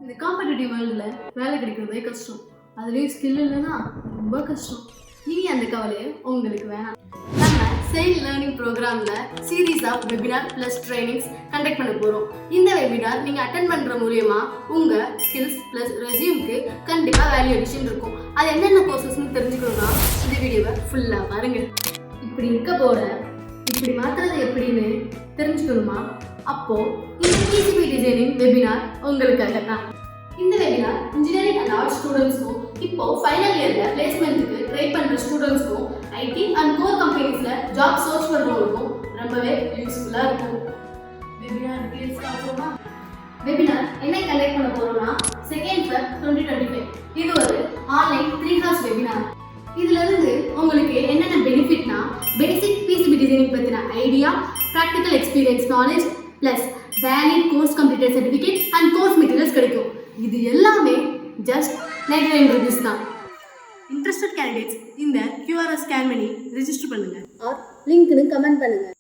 இந்த காம்படிட்டிவ் வேர்ல்டில் வேலை கிடைக்கிறதே கஷ்டம். அதுலேயும் ஸ்கில் இல்லைன்னா ரொம்ப கஷ்டம். இனி அந்த கவலையை உங்களுக்கு வேணாம். நம்ம செயில் லேர்னிங் ப்ரோக்ராமில் series of webinar plus trainings conduct பண்ண போகிறோம். இந்த வெபினார் நீங்கள் அட்டென்ட் பண்ணுற மூலியமா உங்கள் ஸ்கில்ஸ் ப்ளஸ் ரெஸ்யூம்க்கு கண்டிப்பாக வேல்யூ அடிஷன் இருக்கும். அது என்னென்ன கோர்சஸ்ன்னு தெரிஞ்சுக்கணும்னா இந்த வீடியோவை ஃபுல்லாக பாருங்கள். இப்படி இருக்க போகிற இப்படி மாற்றுறது எப்படின்னு தெரிஞ்சுக்கணுமா? அப்போது இந்த பிசிபி டிசைனிங் வெபினார் உங்களுக்காக தான். இந்த வெபினார் இன்ஜினியரிங் அண்ட் ஆர்ட்ஸ் ஸ்டூடெண்ட்ஸ்க்கும் இப்போ ஃபைனல் இயரில் பிளேஸ்மெண்ட்டுக்கு ட்ரை பண்ணுற ஸ்டூடெண்ட்ஸ்க்கும் ஐடி அண்ட் கோர் கம்பெனிஸில் ஜாப் சர்ச் பண்ணுறவங்களுக்கும் ரொம்பவே யூஸ்ஃபுல்லாக இருக்கும். வெபினார் டீடைல்ஸ் பார்ப்போமா? வெபினார் என்ன கண்டக்ட் பண்ண போகிறோம்னா 2nd Feb 2025. இது ஒரு ஆன்லைன் 3 hours வெபினார். இதிலிருந்து உங்களுக்கு என்னென்ன பெனிஃபிட்னா பேசிக் பிசிபி டிசைனிங் பற்றின idea, practical experience knowledge plus valid course completed certificate and course materials கிடைக்கும். இது எல்லாமே ஜஸ்ட் 99 rupees தான். இன்ட்ரெஸ்டட் கேண்டிடேட்ஸ் இந்த QRS ஸ்கேன் பண்ணி ரெஜிஸ்டர் பண்ணுங்கள் ஆர் லிங்க்னு கமெண்ட் பண்ணுங்கள்.